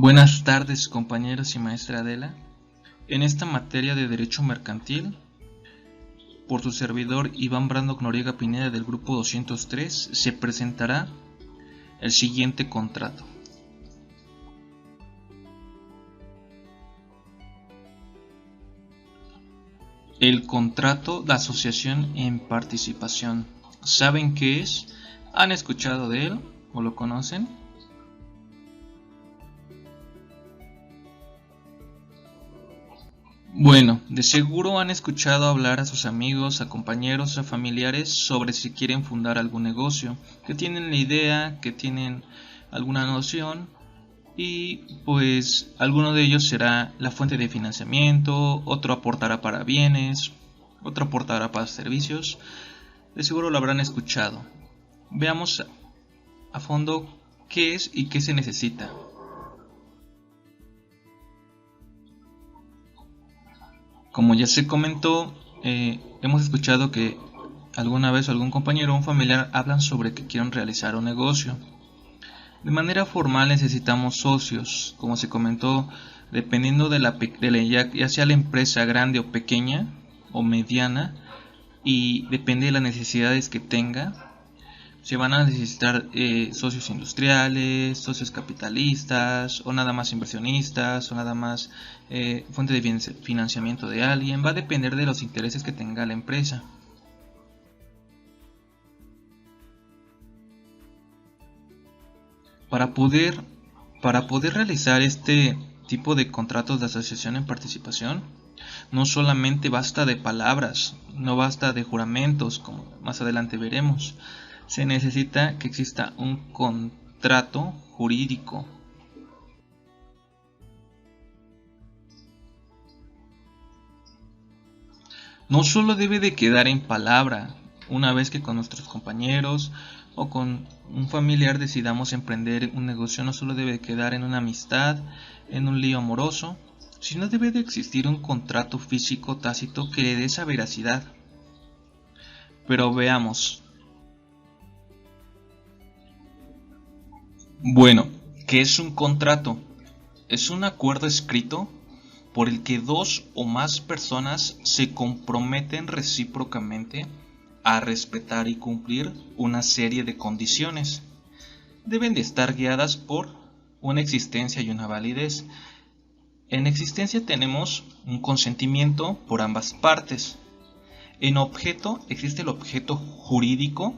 Buenas tardes, compañeros y maestra Adela. En esta materia de Derecho Mercantil, por su servidor Iván Brando Noriega Pineda del grupo 203, se presentará el siguiente contrato. El contrato de asociación en participación. ¿Saben qué es? ¿Han escuchado de él o lo conocen? Bueno, de seguro han escuchado hablar a sus amigos, a compañeros, a familiares sobre si quieren fundar algún negocio, que tienen la idea, que tienen alguna noción y pues alguno de ellos será la fuente de financiamiento, otro aportará para bienes, otro aportará para servicios. De seguro lo habrán escuchado. Veamos a fondo qué es y qué se necesita. Como ya se comentó, hemos escuchado que alguna vez algún compañero o un familiar hablan sobre que quieren realizar un negocio. De manera formal necesitamos socios, como se comentó, dependiendo de ya sea la empresa grande o pequeña o mediana, y depende de las necesidades que tenga. Se van a necesitar socios industriales, socios capitalistas, o nada más inversionistas, o nada más fuente de financiamiento de alguien. Va a depender de los intereses que tenga la empresa. Para poder realizar este tipo de contratos de asociación en participación, no solamente basta de palabras, no basta de juramentos, como más adelante veremos. Se necesita que exista un contrato jurídico. No solo debe de quedar en palabra, una vez que con nuestros compañeros o con un familiar decidamos emprender un negocio, no solo debe de quedar en una amistad, en un lío amoroso, sino debe de existir un contrato físico tácito que le dé esa veracidad. Pero veamos. Bueno, ¿qué es un contrato? Es un acuerdo escrito por el que dos o más personas se comprometen recíprocamente a respetar y cumplir una serie de condiciones. Deben de estar guiadas por una existencia y una validez. En existencia tenemos un consentimiento por ambas partes. En objeto existe el objeto jurídico,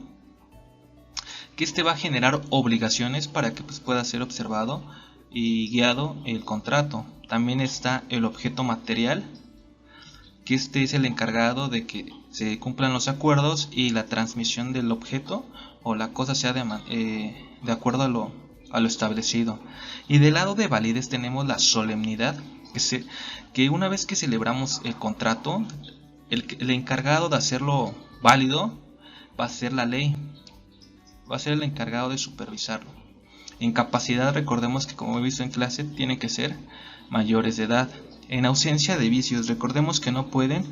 que este va a generar obligaciones para que pueda ser observado y guiado el contrato. También está el objeto material, que este es el encargado de que se cumplan los acuerdos y la transmisión del objeto o la cosa sea de acuerdo a lo establecido. Y del lado de validez tenemos la solemnidad, que una vez que celebramos el contrato, el encargado de hacerlo válido va a ser la ley, va a ser el encargado de supervisarlo. En capacidad, recordemos que, como he visto en clase, tienen que ser mayores de edad. En ausencia de vicios, recordemos que no pueden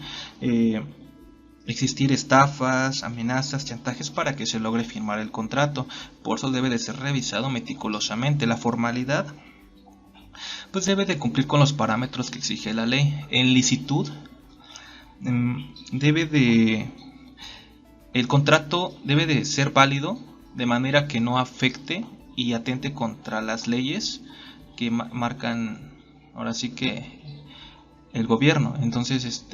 existir estafas, amenazas, chantajes para que se logre firmar el contrato. Por eso debe de ser revisado meticulosamente. La formalidad pues debe de cumplir con los parámetros que exige la ley. En licitud el contrato debe de ser válido de manera que no afecte y atente contra las leyes que marcan ahora sí que el gobierno. Entonces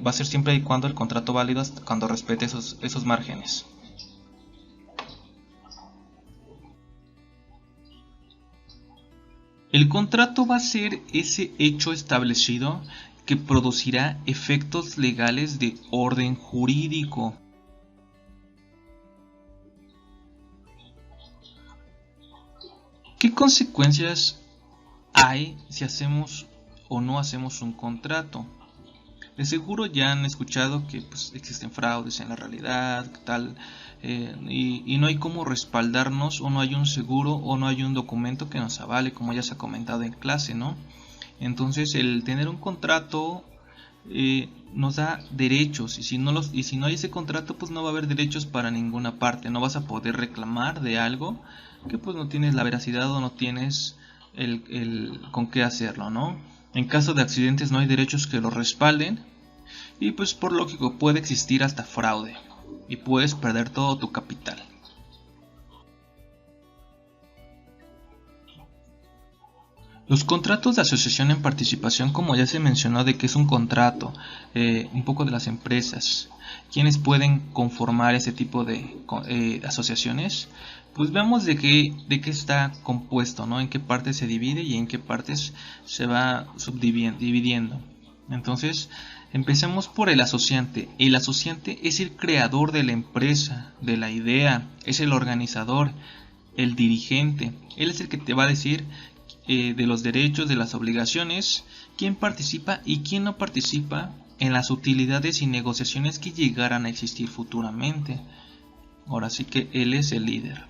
va a ser siempre y cuando el contrato válido, hasta cuando respete esos márgenes. El contrato va a ser ese hecho establecido que producirá efectos legales de orden jurídico. ¿Qué consecuencias hay si hacemos o no hacemos un contrato? De seguro ya han escuchado que existen fraudes en la realidad, tal, y no hay cómo respaldarnos, o no hay un seguro, o no hay un documento que nos avale, como ya se ha comentado en clase, ¿no? Entonces, el tener un contrato nos da derechos, y si no hay ese contrato, pues no va a haber derechos para ninguna parte. No vas a poder reclamar de algo que pues no tienes la veracidad o no tienes con qué hacerlo, ¿no? En caso de accidentes no hay derechos que lo respalden y pues por lógico puede existir hasta fraude y puedes perder todo tu capital. Los contratos de asociación en participación, como ya se mencionó, de que es un contrato, un poco de las empresas, quienes pueden conformar ese tipo de asociaciones, pues vemos de qué está compuesto, ¿no? En qué partes se divide y en qué partes se va dividiendo. Entonces, empecemos por el asociante. El asociante es el creador de la empresa, de la idea, es el organizador, el dirigente. Él es el que te va a decir de los derechos, de las obligaciones, quién participa y quién no participa en las utilidades y negociaciones que llegaran a existir futuramente. Ahora sí que él es el líder.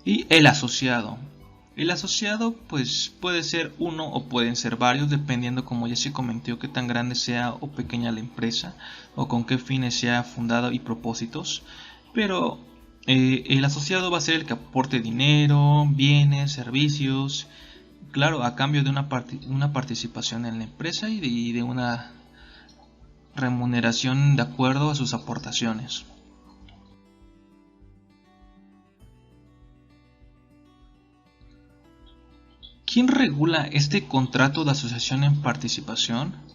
Y el asociado. El asociado pues puede ser uno o pueden ser varios, dependiendo, como ya se comentó, qué tan grande sea o pequeña la empresa o con qué fines sea fundada y propósitos. Pero el asociado va a ser el que aporte dinero, bienes, servicios, claro, a cambio de una participación en la empresa y de una remuneración de acuerdo a sus aportaciones. ¿Quién regula este contrato de asociación en participación?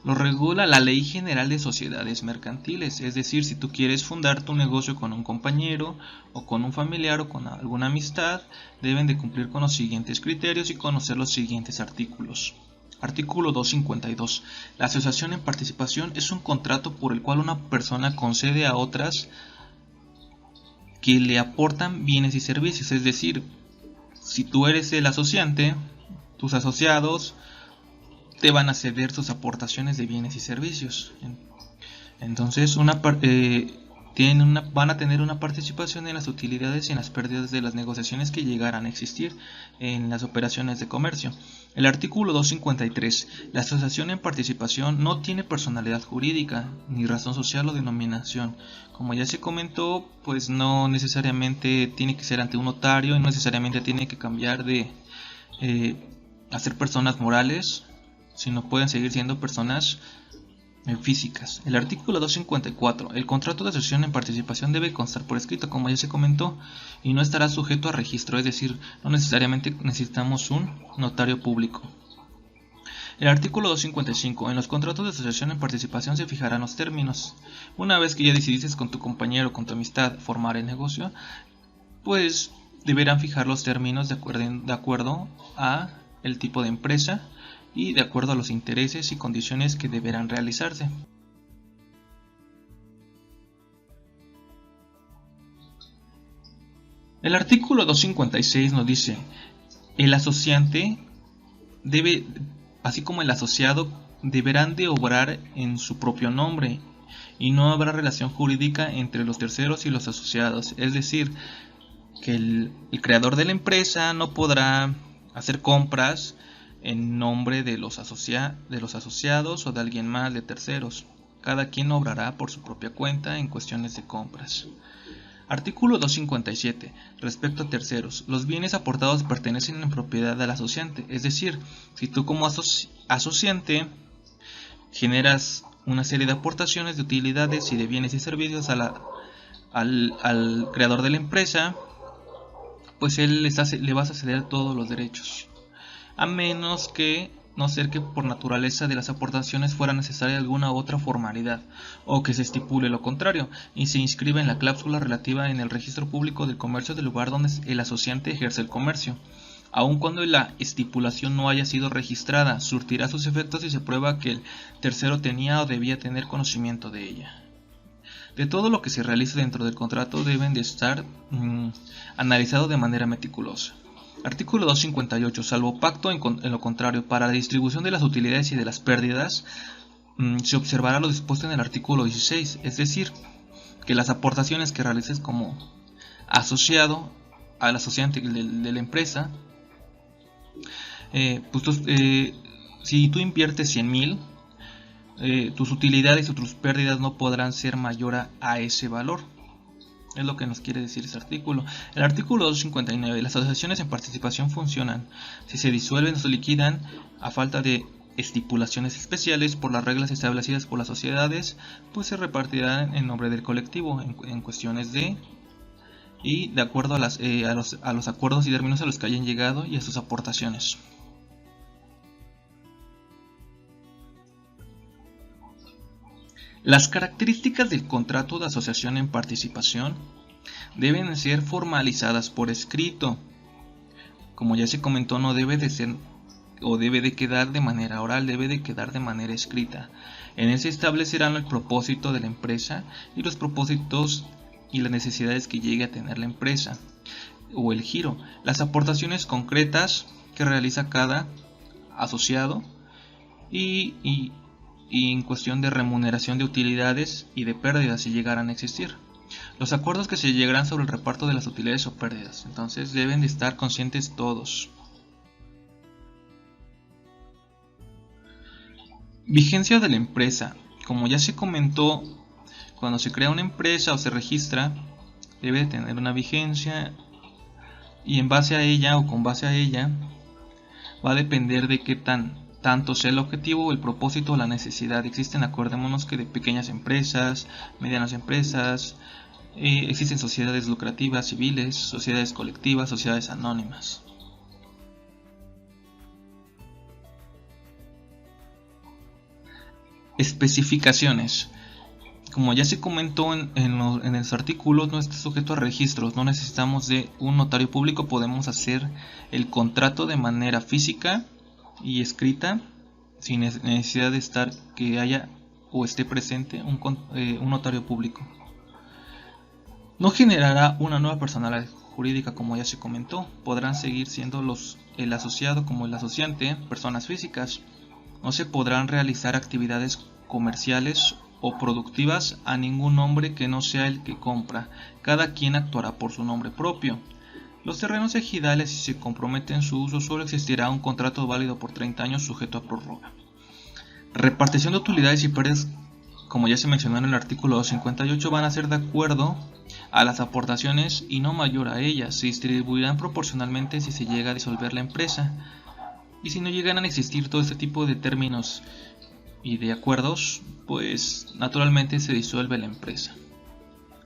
Lo regula la Ley General de Sociedades Mercantiles, es decir, si tú quieres fundar tu negocio con un compañero o con un familiar o con alguna amistad, deben de cumplir con los siguientes criterios y conocer los siguientes artículos. Artículo 252. La asociación en participación es un contrato por el cual una persona concede a otras que le aportan bienes y servicios, es decir, si tú eres el asociante, tus asociados te van a ceder sus aportaciones de bienes y servicios. Entonces van a tener una participación en las utilidades y en las pérdidas de las negociaciones que llegarán a existir en las operaciones de comercio. El artículo 253. La asociación en participación no tiene personalidad jurídica, ni razón social o denominación. Como ya se comentó, pues no necesariamente tiene que ser ante un notario y no necesariamente tiene que cambiar de hacer personas morales, sino pueden seguir siendo personas físicas. El artículo 254. El contrato de asociación en participación debe constar por escrito, como ya se comentó, y no estará sujeto a registro, es decir, no necesariamente necesitamos un notario público. El artículo 255. En los contratos de asociación en participación se fijarán los términos. Una vez que ya decidiste con tu compañero o con tu amistad formar el negocio, pues deberán fijar los términos de acuerdo a el tipo de empresa y de acuerdo a los intereses y condiciones que deberán realizarse. El artículo 256 nos dice: el asociante debe, así como el asociado, deberán de obrar en su propio nombre y no habrá relación jurídica entre los terceros y los asociados, es decir, que el creador de la empresa no podrá hacer compras en nombre de los asociados o de alguien más, de terceros. Cada quien obrará por su propia cuenta en cuestiones de compras. Artículo 257. Respecto a terceros, los bienes aportados pertenecen en propiedad del asociante, es decir, si tú como asociante generas una serie de aportaciones de utilidades y de bienes y servicios al creador de la empresa, pues le vas a ceder todos los derechos, a menos que no ser que por naturaleza de las aportaciones fuera necesaria alguna otra formalidad, o que se estipule lo contrario, y se inscriba en la cláusula relativa en el registro público del comercio del lugar donde el asociante ejerce el comercio. Aun cuando la estipulación no haya sido registrada, surtirá sus efectos si se prueba que el tercero tenía o debía tener conocimiento de ella. De todo lo que se realice dentro del contrato deben de estar analizado de manera meticulosa. Artículo 258. Salvo pacto en lo contrario, para la distribución de las utilidades y de las pérdidas, se observará lo dispuesto en el artículo 16, es decir, que las aportaciones que realices como asociado al asociante de la empresa, si tú inviertes 100,000, tus utilidades o tus pérdidas no podrán ser mayor a ese valor. Es lo que nos quiere decir este artículo. El artículo 259. Las asociaciones en participación funcionan si se disuelven o se liquidan a falta de estipulaciones especiales por las reglas establecidas por las sociedades, pues se repartirán en nombre del colectivo en cuestiones y de acuerdo a los acuerdos y términos a los que hayan llegado y a sus aportaciones. Las características del contrato de asociación en participación deben ser formalizadas por escrito. Como ya se comentó, no debe de ser o debe de quedar de manera oral, debe de quedar de manera escrita. En él se establecerán el propósito de la empresa y los propósitos y las necesidades que llegue a tener la empresa o el giro, las aportaciones concretas que realiza cada asociado y en cuestión de remuneración de utilidades y de pérdidas si llegaran a existir. Los acuerdos que se llegarán sobre el reparto de las utilidades o pérdidas. Entonces deben de estar conscientes todos. Vigencia de la empresa. Como ya se comentó, cuando se crea una empresa o se registra, debe de tener una vigencia y en base a ella o con base a ella va a depender de qué tanto sea el objetivo, el propósito o la necesidad. Existen, acordémonos que de pequeñas empresas, medianas empresas, existen sociedades lucrativas civiles, sociedades colectivas, sociedades anónimas. Especificaciones. Como ya se comentó en los artículos, no está sujeto a registros, no necesitamos de un notario público, podemos hacer el contrato de manera física y escrita sin necesidad de que haya o esté presente un notario público. No generará una nueva personalidad jurídica, como ya se comentó, podrán seguir siendo el asociado como el asociante, personas físicas. No se podrán realizar actividades comerciales o productivas a ningún nombre que no sea el que compra. Cada quien actuará por su nombre propio. Los terrenos ejidales, si se compromete en su uso, solo existirá un contrato válido por 30 años sujeto a prórroga. Repartición de utilidades y pérdidas, como ya se mencionó en el artículo 258, van a ser de acuerdo a las aportaciones y no mayor a ellas. Se distribuirán proporcionalmente si se llega a disolver la empresa. Y si no llegan a existir todo este tipo de términos y de acuerdos, pues naturalmente se disuelve la empresa.